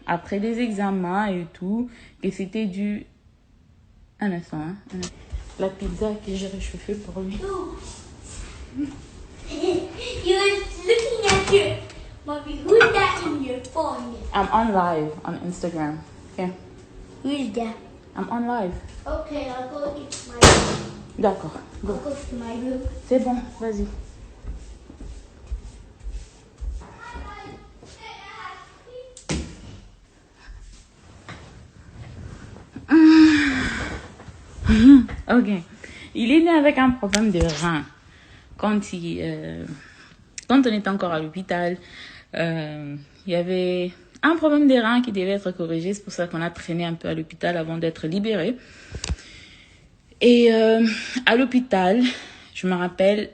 Après des examens et tout, que c'était du... Un instant, hein. La pizza que j'ai réchauffée pour lui. You were looking at your mommy. Who is that in your phone? I'm on live on Instagram. Okay. Who is that? I'm on live. Okay, I'll go into my room. D'accord. I'll go to my room. C'est bon, vas-y. Ok. Il est né avec un problème de rein. Quand on était encore à l'hôpital, il y avait un problème des reins qui devait être corrigé. C'est pour ça qu'on a traîné un peu à l'hôpital avant d'être libéré. Et à l'hôpital, je me rappelle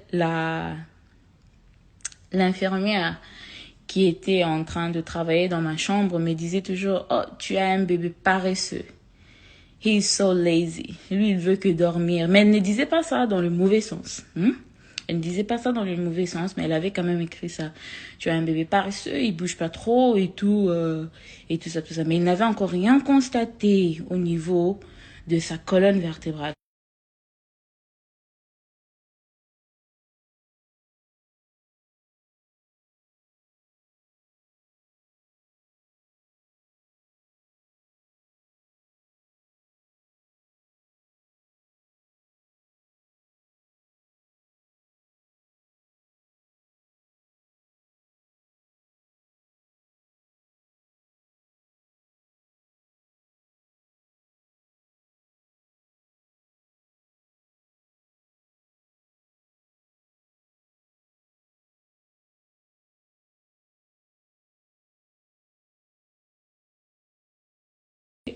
l'infirmière qui était en train de travailler dans ma chambre me disait toujours « Oh, tu as un bébé paresseux. He is so lazy. » Lui, il veut que dormir. Mais elle ne disait pas ça dans le mauvais sens. Elle ne disait pas ça dans le mauvais sens, mais elle avait quand même écrit ça. Tu as un bébé paresseux, il bouge pas trop et tout ça, tout ça. Mais il n'avait encore rien constaté au niveau de sa colonne vertébrale.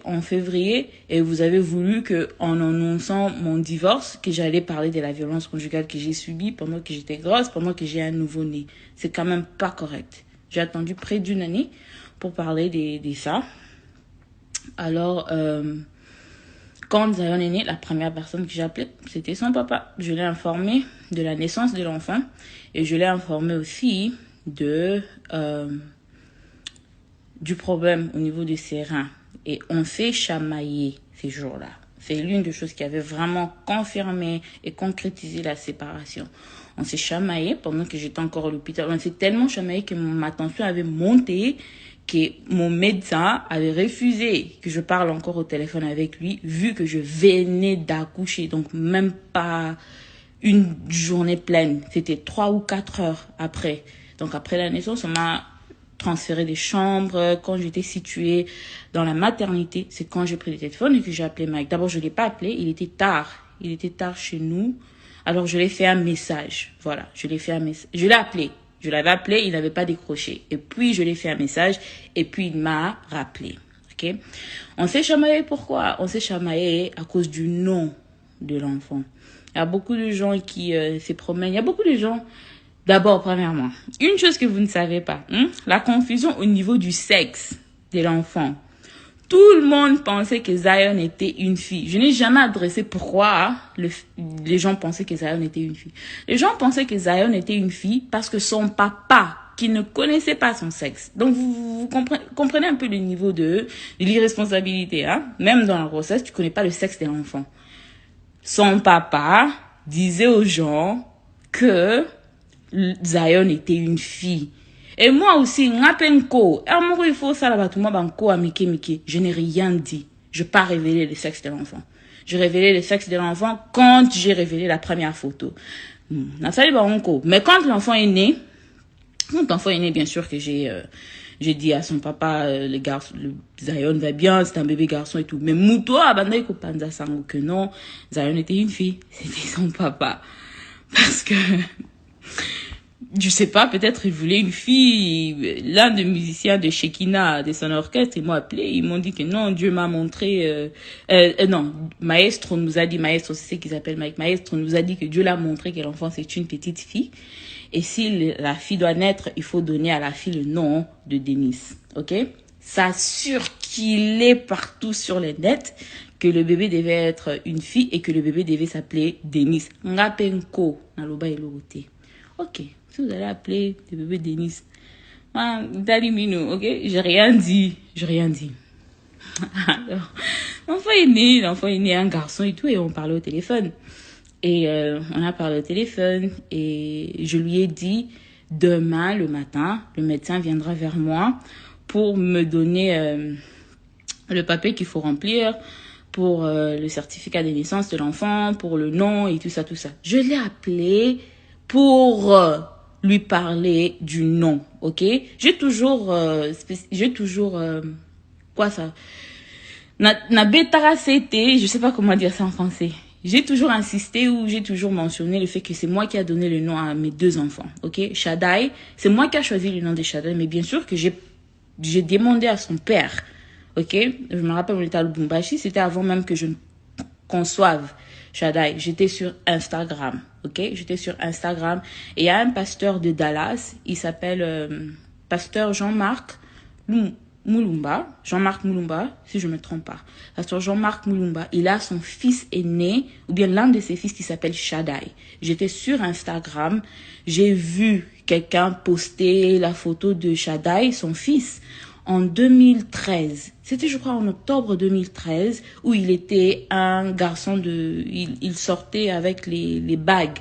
En février, et vous avez voulu que, en annonçant mon divorce, que j'allais parler de la violence conjugale que j'ai subie pendant que j'étais grosse, pendant que j'ai un nouveau-né. C'est quand même pas correct. J'ai attendu près d'une année pour parler de ça. Alors, quand Zion est né, la première personne que j'ai appelée, c'était son papa. Je l'ai informé de la naissance de l'enfant et je l'ai informé aussi du problème au niveau de ses reins. Et on s'est chamaillé ces jours-là. C'est l'une des choses qui avait vraiment confirmé et concrétisé la séparation. On s'est chamaillé pendant que j'étais encore à l'hôpital. On s'est tellement chamaillé que ma tension avait monté, que mon médecin avait refusé que je parle encore au téléphone avec lui, vu que je venais d'accoucher. Donc même pas une journée pleine. C'était 3 ou 4 heures après. Donc après la naissance, on m'a transféré des chambres. Quand j'étais située dans la maternité, c'est quand j'ai pris le téléphone et que j'ai appelé Mike. D'abord, je ne l'ai pas appelé, il était tard. Il était tard chez nous. Alors, je lui ai fait un message. Voilà, je l'ai fait un message. Je l'ai appelé. Je l'avais appelé, il n'avait pas décroché. Et puis, je lui ai fait un message et puis il m'a rappelé. Ok? On s'est chamaillé pourquoi? On s'est chamaillé à cause du nom de l'enfant. Il y a beaucoup de gens qui se promènent. Il y a beaucoup de gens... D'abord, premièrement, une chose que vous ne savez pas, la confusion au niveau du sexe de l'enfant. Tout le monde pensait que Zion était une fille. Je n'ai jamais adressé pourquoi les gens pensaient que Zion était une fille. Les gens pensaient que Zion était une fille parce que son papa, qui ne connaissait pas son sexe. Donc, vous comprenez un peu le niveau de l'irresponsabilité. Même dans la grossesse, tu ne connais pas le sexe de l'enfant. Son papa disait aux gens que Zion était une fille. Et moi aussi, il faut ça là-bas, je n'ai rien dit. Je n'ai pas révélé le sexe de l'enfant. J'ai révélé le sexe de l'enfant quand j'ai révélé la première photo. Mais quand l'enfant est né, bien sûr que j'ai dit à son papa, le Zion va bien, c'est un bébé garçon et tout. Mais Mouto a bandé que non, Zion était une fille. C'était son papa. Parce que je sais pas, peut-être il voulait une fille. L'un des musiciens de Shekina, de son orchestre, ils m'ont appelé, ils m'ont dit que non, Dieu m'a montré, non, Maestro nous a dit, Maestro, c'est ce qu'ils appellent Mike, Maestro nous a dit que Dieu l'a montré que l'enfant c'est une petite fille. Et si la fille doit naître, il faut donner à la fille le nom de Denise. Ok? Ça circulait partout sur les nets que le bébé devait être une fille et que le bébé devait s'appeler Denise. Ngapenko, naloba elote. Ok, si vous allez appeler le bébé Denise, Daddy Minou, ok? J'ai rien dit. Alors, l'enfant est né un garçon et tout, et on parlait au téléphone. Et on a parlé au téléphone, et je lui ai dit, demain, le matin, le médecin viendra vers moi pour me donner le papier qu'il faut remplir, pour le certificat de naissance de l'enfant, pour le nom et tout ça. Je l'ai appelé pour lui parler du nom, ok? J'ai toujours quoi ça? Na betara c'était, je sais pas comment dire ça en français. J'ai toujours insisté ou j'ai toujours mentionné le fait que c'est moi qui a donné le nom à mes 2 enfants, ok? Shaddai, c'est moi qui a choisi le nom de Shaddai, mais bien sûr que j'ai demandé à son père, ok? Je me rappelle, on était à Lubumbashi, c'était avant même que je ne conçoive Shaddai. J'étais sur Instagram, ok? J'étais sur Instagram et il y a un pasteur de Dallas, il s'appelle pasteur Jean-Marc Mulumba, si je me trompe pas. Pasteur Jean-Marc Mulumba, il a son fils aîné, ou bien l'un de ses fils qui s'appelle Shaddai. J'étais sur Instagram, j'ai vu quelqu'un poster la photo de Shaddai, son fils, en 2013. C'était, je crois, en octobre 2013, où il était un garçon il sortait avec les bagues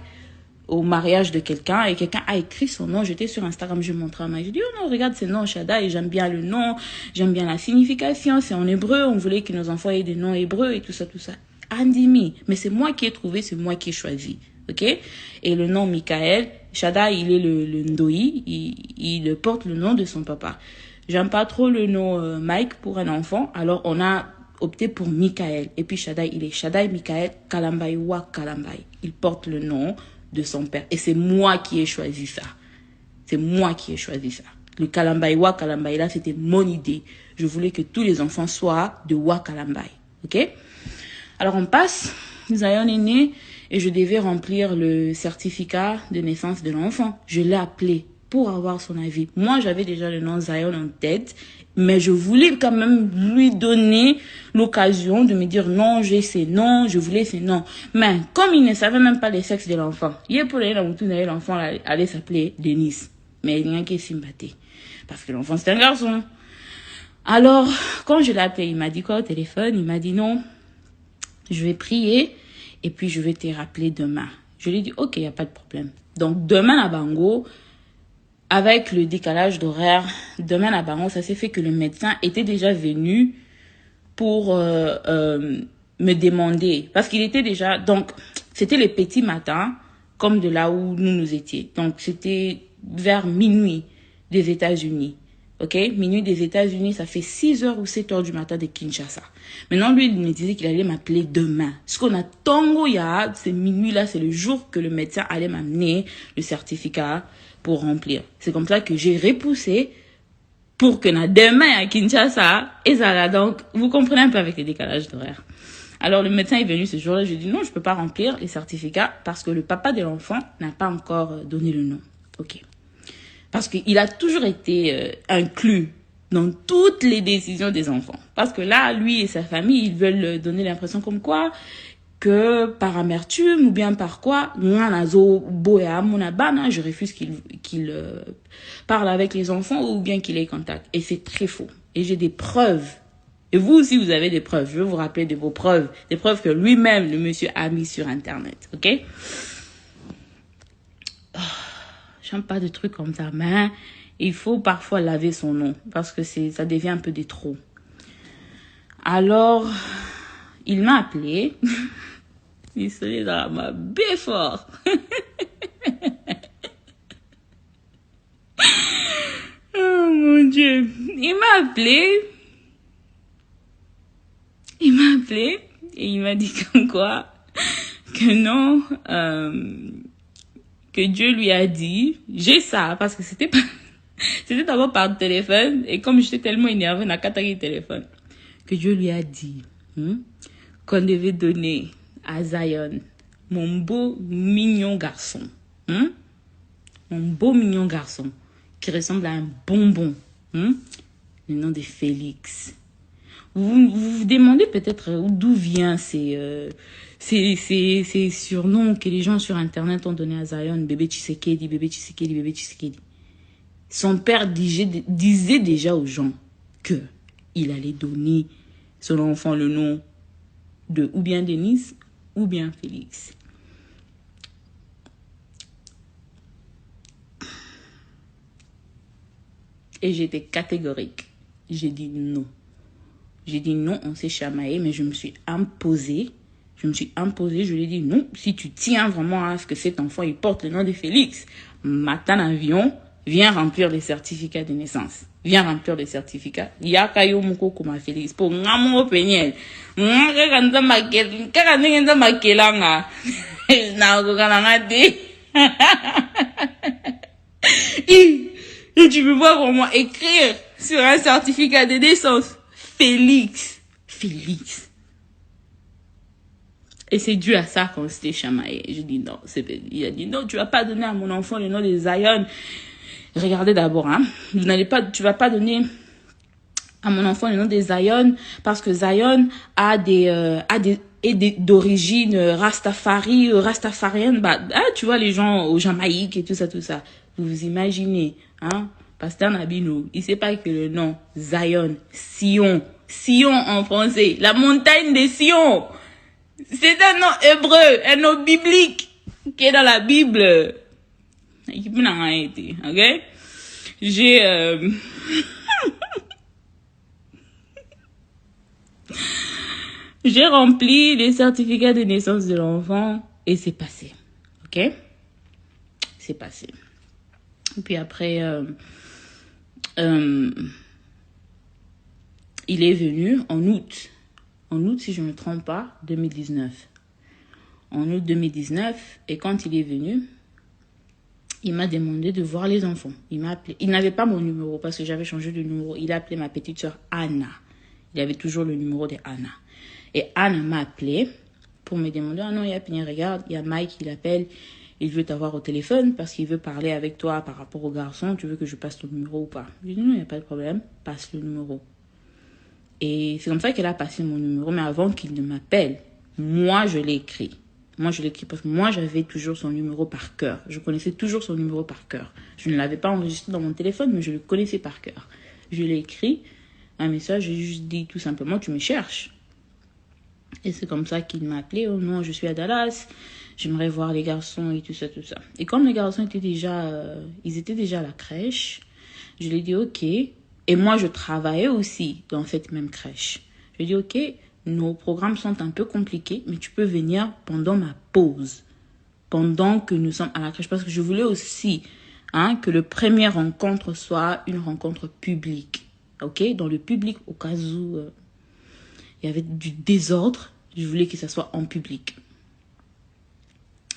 au mariage de quelqu'un, et quelqu'un a écrit son nom. J'étais sur Instagram, je montrais à ma mère, je dis, oh non, regarde, c'est nom Shaddai, et j'aime bien le nom, j'aime bien la signification, c'est en hébreu, on voulait que nos enfants aient des noms hébreux et tout ça. Andimi, mais c'est moi qui ai trouvé, c'est moi qui ai choisi, ok? Et le nom Michael, Shaddai, il est le Ndoi, il porte le nom de son papa. J'aime pas trop le nom Mike pour un enfant, alors on a opté pour Michael. Et puis Shaddai, il est Shaddai Michael Kalambai Wa Kalambai. Il porte le nom de son père. Et c'est moi qui ai choisi ça. Le Kalambai Wa Kalambai, là, c'était mon idée. Je voulais que tous les enfants soient de Wa Kalambai. Ok? Alors on passe, Zion est né et je devais remplir le certificat de naissance de l'enfant. Je l'ai appelé pour avoir son avis. Moi, j'avais déjà le nom Zion en tête, mais je voulais quand même lui donner l'occasion de me dire non, j'ai ces noms, je voulais ces noms. Mais comme il ne savait même pas le sexe de l'enfant, l'enfant allait s'appeler Denis. Mais il n'y a qu'à sympathie. Parce que l'enfant, c'est un garçon. Alors, quand je l'ai appelé, il m'a dit quoi au téléphone? Il m'a dit non, je vais prier et puis je vais te rappeler demain. Je lui ai dit ok, il n'y a pas de problème. Donc demain à Bango, avec le décalage d'horaire, demain à Bango, ça s'est fait que le médecin était déjà venu pour me demander. Parce qu'il était déjà... Donc, c'était les petits matins, comme de là où nous étions. Donc, c'était vers minuit des États-Unis. Ok? Minuit des États-Unis, ça fait 6h ou 7h du matin de Kinshasa. Maintenant, lui, il me disait qu'il allait m'appeler demain. Ce qu'on a tango ya, c'est minuit là, c'est le jour que le médecin allait m'amener le certificat pour remplir. C'est comme ça que j'ai repoussé pour que demain à Kinshasa, et ça là. Donc, vous comprenez un peu avec les décalages d'horaire. Alors, le médecin est venu ce jour-là. Je lui ai dit non, je peux pas remplir les certificats parce que le papa de l'enfant n'a pas encore donné le nom. Ok. Parce qu'il a toujours été inclus dans toutes les décisions des enfants. Parce que là, lui et sa famille, ils veulent donner l'impression comme quoi que par amertume ou bien par quoi, je refuse qu'il parle avec les enfants ou bien qu'il ait contact. Et c'est très faux. Et j'ai des preuves. Et vous aussi, vous avez des preuves. Je vais vous rappeler de vos preuves. Des preuves que lui-même, le monsieur, a mis sur Internet. Ok? Oh, j'aime pas de trucs comme ça. Mais il faut parfois laver son nom. Parce que ça devient un peu des trop. Alors, il m'a appelé. Il se met dans ma baie fort. Oh mon Dieu. Il m'a appelé et il m'a dit comme quoi que non, que Dieu lui a dit, j'ai ça, parce que c'était d'abord par téléphone, et comme j'étais tellement énervée, n'a qu'à le téléphone, que Dieu lui a dit qu'on devait donner à Zion mon beau mignon garçon, mon beau mignon garçon qui ressemble à un bonbon, le nom de Félix. Vous demandez peut-être d'où vient ces surnoms que les gens sur Internet ont donné à Zion, bébé Tshisekedi, bébé Tshisekedi, bébé Tshisekedi. son père disait déjà aux gens que il allait donner son enfant le nom de ou bien Denise ou bien Félix. Et j'étais catégorique. J'ai dit non. J'ai dit non, on s'est chamaillé, mais je me suis imposée. Je lui ai dit non, si tu tiens vraiment à ce que cet enfant il porte le nom de Félix, matin avion, viens remplir les certificats de naissance. Viens remplir les certificats. Yakayo muko kuma Félix. Pour ngamo penyel. Ngakanda makel. Kakanda makelanga. Na kokalanga de. Et tu peux voir comment écrire sur un certificat de naissance. Félix. Félix. Et c'est dû à ça qu'on s'était chamaillé. Je dis non. Il a dit non, tu vas pas donner à mon enfant le nom de Zion. Regardez d'abord, hein. Tu vas pas donner à mon enfant le nom de Zion parce que Zion a d'origine rastafarienne. Tu vois les gens au Jamaïque et tout ça. Vous vous imaginez, hein. Pasteur Nabino, il sait pas que le nom Zion, Sion en français, la montagne de Sion, c'est un nom hébreu, un nom biblique qui est dans la Bible. Ok? J'ai rempli les certificats de naissance de l'enfant et c'est passé. Ok? C'est passé. Et puis après, il est venu en août. En août, si je ne me trompe pas, 2019. En août 2019, et quand il est venu, il m'a demandé de voir les enfants. Il m'a appelé. Il n'avait pas mon numéro parce que j'avais changé de numéro. Il a appelé ma petite soeur Anna. Il avait toujours le numéro de Anna. Et Anna m'a appelé pour me demander, ah non, il y a Pina, regarde, il y a Mike qui l'appelle. Il veut t'avoir au téléphone parce qu'il veut parler avec toi par rapport au garçon. Tu veux que je passe ton numéro ou pas? Je lui ai dit non, il n'y a pas de problème. Passe le numéro. Et c'est comme ça qu'elle a passé mon numéro. Mais avant qu'il ne m'appelle, moi, je l'ai écrit. Moi, je l'ai écrit parce que moi, j'avais toujours son numéro par cœur. Je connaissais toujours son numéro par cœur. Je ne l'avais pas enregistré dans mon téléphone, mais je le connaissais par cœur. Je l'ai écrit un message. J'ai juste dit tout simplement, tu me cherches. Et c'est comme ça qu'il m'a appelé. Oh non, je suis à Dallas. J'aimerais voir les garçons et tout ça. Et comme les garçons étaient déjà, ils étaient déjà à la crèche, je lui ai dit ok. Et moi, je travaillais aussi dans cette même crèche. Je lui ai dit ok, nos programmes sont un peu compliqués, mais tu peux venir pendant ma pause, pendant que nous sommes à la crèche, parce que je voulais aussi que le premier rencontre soit une rencontre publique. Ok, dans le public, au cas où il y avait du désordre, je voulais que ça soit en public.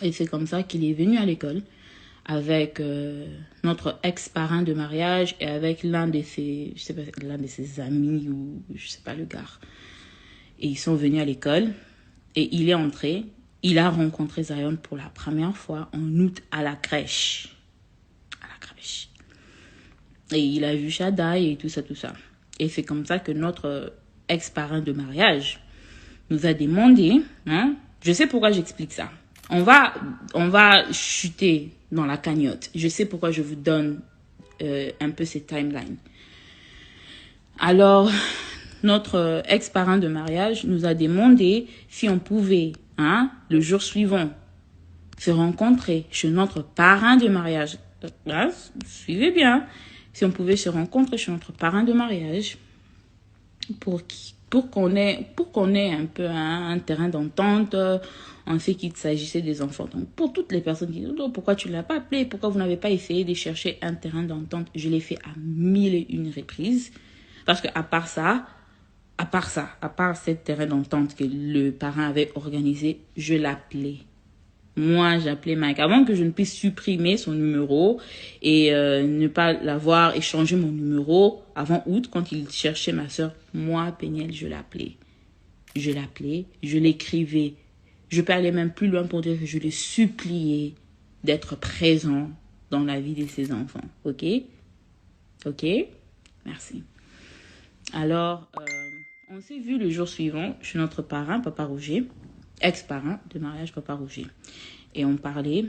Et c'est comme ça qu'il est venu à l'école avec notre ex-parrain de mariage et avec l'un de ses amis ou je sais pas le gars. Et ils sont venus à l'école et il est entré. Il a rencontré Zion pour la première fois en août à la crèche. Et il a vu Shaddai et tout ça. Et c'est comme ça que notre ex-parrain de mariage nous a demandé, je sais pourquoi j'explique ça. On va chuter dans la cagnotte. Je sais pourquoi je vous donne un peu ces timelines. Alors, notre ex-parrain de mariage nous a demandé si on pouvait, le jour suivant, se rencontrer chez notre parrain de mariage. Suivez bien. Si on pouvait se rencontrer chez notre parrain de mariage pour qu'on ait un peu un terrain d'entente en ce qu'il s'agissait des enfants. Donc, pour toutes les personnes qui disent « Pourquoi tu ne l'as pas appelé? Pourquoi vous n'avez pas essayé de chercher un terrain d'entente ?» Je l'ai fait à 1001 reprises. Parce que à part cette terrain d'entente que le parrain avait organisé, je l'appelais. Moi, j'appelais Mike. Avant que je ne puisse supprimer son numéro et ne pas l'avoir échangé mon numéro avant août, quand il cherchait ma soeur, moi, Péniel, je l'appelais. Je l'écrivais. Je peux aller même plus loin pour dire que je le suppliais d'être présent dans la vie de ses enfants. Ok? Merci. Alors, on s'est vu le jour suivant chez notre parrain, Papa Roger, ex-parrain de mariage, Papa Roger. Et on parlait.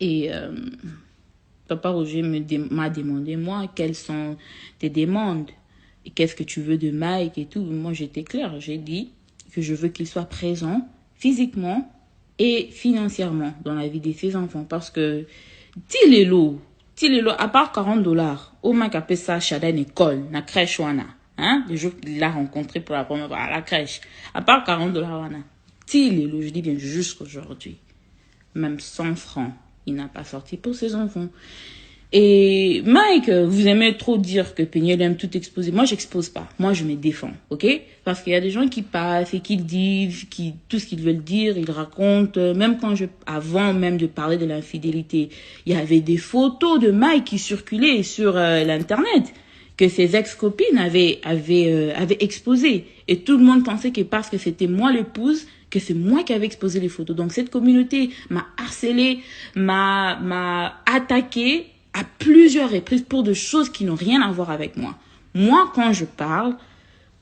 Et Papa Roger m'a demandé, moi, quelles sont tes demandes et qu'est-ce que tu veux de Mike et tout. Moi, j'étais claire. J'ai dit que je veux qu'il soit présent physiquement et financièrement dans la vie de ses enfants. Parce que, Tilelo, à part $40, au Mike appelle ça Shada une école, na crèche wana. Hein? Le jour qu'il l'a rencontré pour la première fois à la crèche. À part $40 wana. Tilelo, je dis bien jusqu'aujourd'hui. Même 100 francs. Il n'a pas sorti pour ses enfants. Et Mike, vous aimez trop dire que Peniel aime tout exposer. Moi, j'expose pas. Moi, je me défends, ok? Parce qu'il y a des gens qui passent et qui disent tout ce qu'ils veulent dire, ils racontent. Même avant même de parler de l'infidélité, il y avait des photos de Mike qui circulaient sur l'internet que ses ex-copines avaient exposées. Et tout le monde pensait que parce que c'était moi l'épouse, que c'est moi qui avais exposé les photos. Donc cette communauté m'a harcelé, m'a attaqué à plusieurs reprises pour des choses qui n'ont rien à voir avec moi. Moi, quand je parle,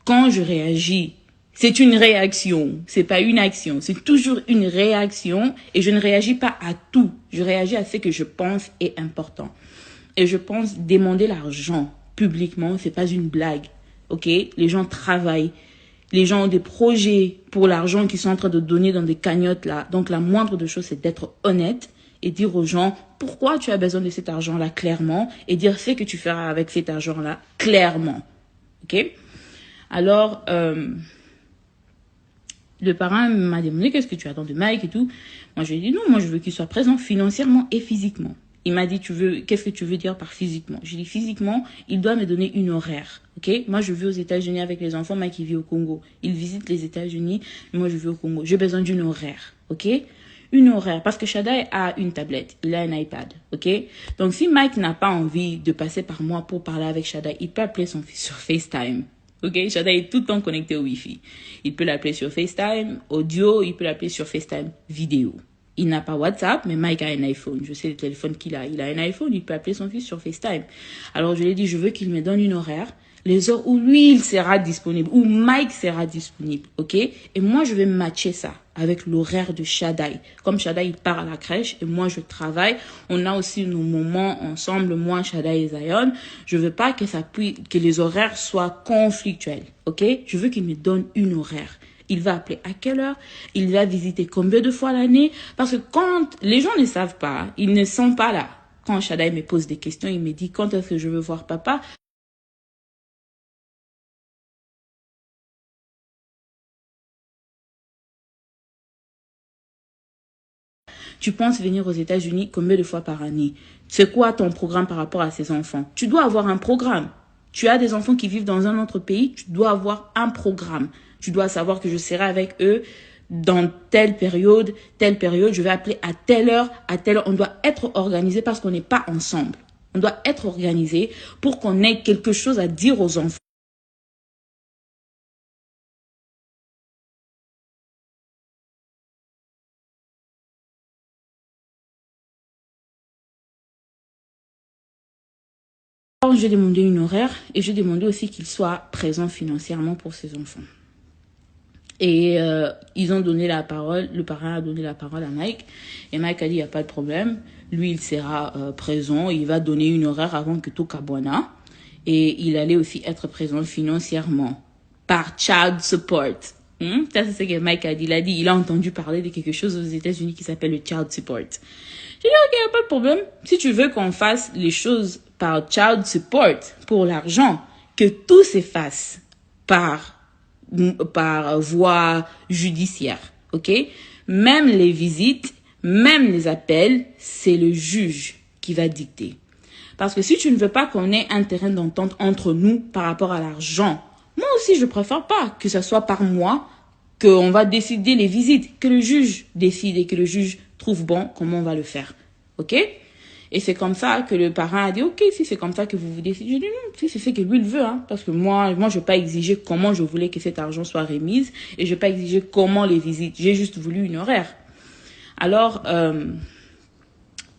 quand je réagis, c'est une réaction, c'est pas une action, c'est toujours une réaction et je ne réagis pas à tout. Je réagis à ce que je pense est important. Et je pense demander l'argent publiquement, c'est pas une blague. OK? Les gens travaillent. Les gens ont des projets pour l'argent qu'ils sont en train de donner dans des cagnottes là. Donc la moindre des choses, c'est d'être honnête et dire aux gens pourquoi tu as besoin de cet argent-là clairement et dire ce que tu feras avec cet argent-là clairement. OK? Alors, le parrain m'a demandé qu'est-ce que tu attends de Mike et tout. Moi, je lui ai dit non, moi je veux qu'il soit présent financièrement et physiquement. Il m'a dit, qu'est-ce que tu veux dire par physiquement? J'ai dit, physiquement, il doit me donner une horaire. OK? Moi, je vis aux États-Unis avec les enfants, Mike, il vit au Congo. Il visite les États-Unis, moi, je vis au Congo. J'ai besoin d'une horaire. OK? Une horaire. Parce que Shadai a une tablette. Il a un iPad. OK? Donc, si Mike n'a pas envie de passer par moi pour parler avec Shadai, il peut appeler son fils sur FaceTime. OK? Shadai est tout le temps connecté au Wi-Fi. Il peut l'appeler sur FaceTime, audio, il peut l'appeler sur FaceTime, vidéo. Il n'a pas WhatsApp, mais Mike a un iPhone. Je sais le téléphone qu'il a. Il a un iPhone, il peut appeler son fils sur FaceTime. Alors, je lui ai dit, je veux qu'il me donne une horaire, les heures où lui, il sera disponible, où Mike sera disponible, ok? Et moi, je vais matcher ça avec l'horaire de Shadai. Comme Shadai, il part à la crèche et moi, je travaille. On a aussi nos moments ensemble, moi, Shadai et Zion. Je veux pas que les horaires soient conflictuels, ok? Je veux qu'il me donne une horaire. Il va appeler à quelle heure? Il va visiter combien de fois l'année? Parce que quand les gens ne savent pas, ils ne sont pas là. Quand Shadai me pose des questions, il me dit quand est-ce que je veux voir papa? Tu penses venir aux États-Unis combien de fois par année? C'est quoi ton programme par rapport à ces enfants? Tu dois avoir un programme. Tu as des enfants qui vivent dans un autre pays, tu dois avoir un programme. Tu dois savoir que je serai avec eux dans telle période, je vais appeler à telle heure, à telle heure. On doit être organisé parce qu'on n'est pas ensemble. On doit être organisé pour qu'on ait quelque chose à dire aux enfants. J'ai demandé une horaire et j'ai demandé aussi qu'il soit présent financièrement pour ses enfants. Et ils ont donné la parole, le parrain a donné la parole à Mike. Et Mike a dit, il n'y a pas de problème. Lui, il sera présent. Il va donner une horaire avant que tout Kabwana. Et il allait aussi être présent financièrement par child support. Ça, c'est ce que Mike a dit. Il a entendu parler de quelque chose aux États-Unis qui s'appelle le child support. J'ai dit, ok, il n'y a pas de problème. Si tu veux qu'on fasse les choses par child support, pour l'argent, que tout s'efface par voie judiciaire, ok? Même les visites, même les appels, c'est le juge qui va dicter. Parce que si tu ne veux pas qu'on ait un terrain d'entente entre nous par rapport à l'argent, moi aussi je préfère pas que ce soit par moi qu'on va décider les visites, que le juge décide et que le juge trouve bon comment on va le faire, ok? Et c'est comme ça que le parrain a dit, ok, si c'est comme ça que vous décidez, je dis non, si c'est ce que lui il veut, hein, parce que moi, je ne vais pas exiger comment je voulais que cet argent soit remis et je ne vais pas exiger comment les visites. J'ai juste voulu une horaire. Alors,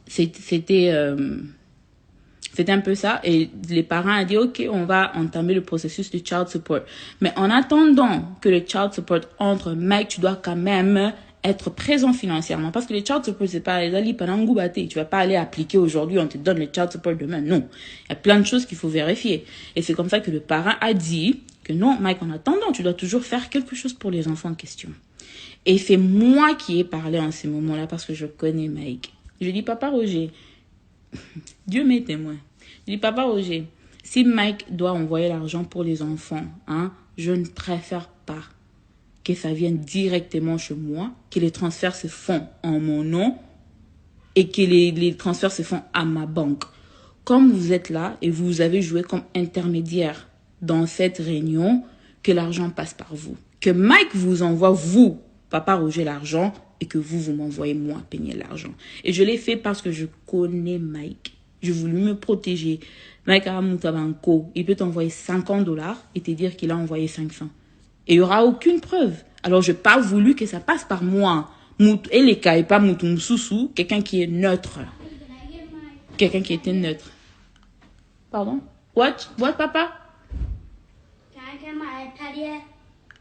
c'était un peu ça. Et les parents ont dit, ok, on va entamer le processus de child support. Mais en attendant que le child support entre, Mike, tu dois quand même être présent financièrement. Parce que les child support, c'est pas les ali panangoubaté. Tu vas pas aller appliquer aujourd'hui, on te donne les child support demain. Non. Il y a plein de choses qu'il faut vérifier. Et c'est comme ça que le parent a dit que non, Mike, en attendant, tu dois toujours faire quelque chose pour les enfants en question. Et c'est moi qui ai parlé en ces moments-là parce que je connais Mike. Je dis, papa Roger, Dieu m'est témoin. Je dis, papa Roger, si Mike doit envoyer l'argent pour les enfants, je ne préfère pas que ça vienne directement chez moi, que les transferts se font en mon nom et que les transferts se font à ma banque. Comme vous êtes là et vous avez joué comme intermédiaire dans cette réunion, que l'argent passe par vous. Que Mike vous envoie, vous, papa Roger, l'argent et que vous m'envoyez moi payer l'argent. Et je l'ai fait parce que je connais Mike. Je voulais me protéger. Mike Aramutabanko, il peut t'envoyer $50 et te dire qu'il a envoyé 500. Et il n'y aura aucune preuve. Alors, je n'ai pas voulu que ça passe par moi. Et les cas, et pas Moutoumsousou, quelqu'un qui est neutre. Quelqu'un qui était neutre. Pardon? What, papa? Can I get my iPad yet?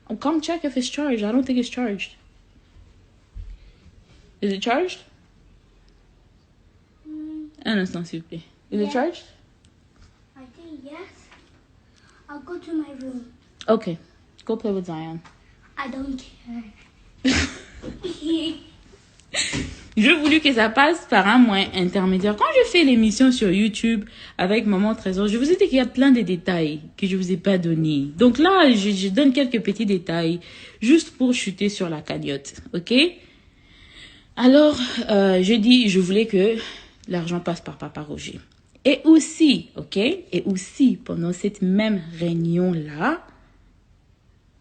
I'll come check if it's charged. I don't think it's charged. Is it charged? Un instant, s'il vous plaît. Is it charged? I think yes. I'll go to my room. Okay. Go play with Zion. I don't care. J'ai voulu que ça passe par un moyen intermédiaire. Quand je fais l'émission sur YouTube avec Maman Trésor, je vous ai dit qu'il y a plein de détails que je vous ai pas donnés. Donc là, je donne quelques petits détails juste pour chuter sur la cagnotte. OK? Alors, je voulais que l'argent passe par Papa Roger. Et aussi, OK? Et aussi, pendant cette même réunion-là,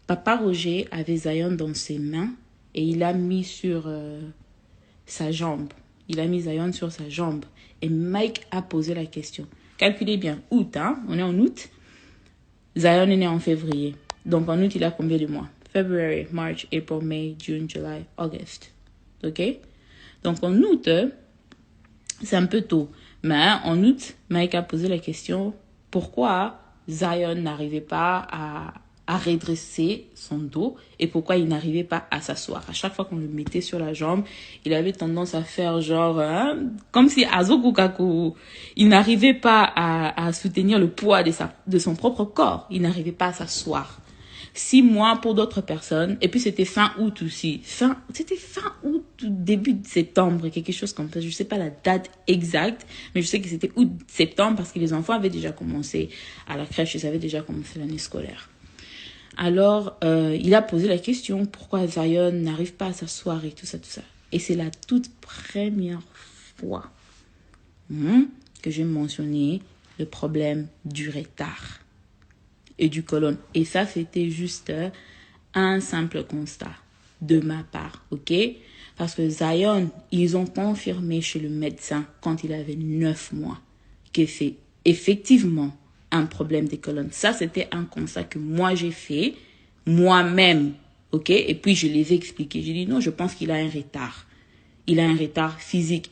Papa Roger avait Zion dans ses mains et il a mis sur sa jambe. Il a mis Zion sur sa jambe. Et Mike a posé la question. Calculez bien, août, on est en août. Zion est né en février. Donc en août, il a combien de mois? February, March, April, May, June, July, August. OK? Donc en août, c'est un peu tôt. Mais en août, Mike a posé la question, pourquoi Zion n'arrivait pas à redresser son dos et pourquoi il n'arrivait pas à s'asseoir. À chaque fois qu'on le mettait sur la jambe, il avait tendance à faire genre, comme si Azokukaku, il n'arrivait pas à soutenir le poids de son propre corps. Il n'arrivait pas à s'asseoir. 6 mois pour d'autres personnes. Et puis c'était fin août aussi. C'était fin août, début de septembre, quelque chose comme ça. Je ne sais pas la date exacte, mais je sais que c'était août-septembre parce que les enfants avaient déjà commencé à la crèche, ils avaient déjà commencé l'année scolaire. Alors, il a posé la question, pourquoi Zion n'arrive pas à s'asseoir et tout ça, tout ça. Et c'est la toute première fois que j'ai mentionné le problème du retard et du côlon. Et ça, c'était juste un simple constat de ma part, OK? Parce que Zion, ils ont confirmé chez le médecin quand il avait 9 mois que c'est effectivement un problème des colonnes. Ça, c'était un constat que moi, j'ai fait moi-même, OK? Et puis, je les ai expliqués. J'ai dit non, je pense qu'il a un retard. Il a un retard physique.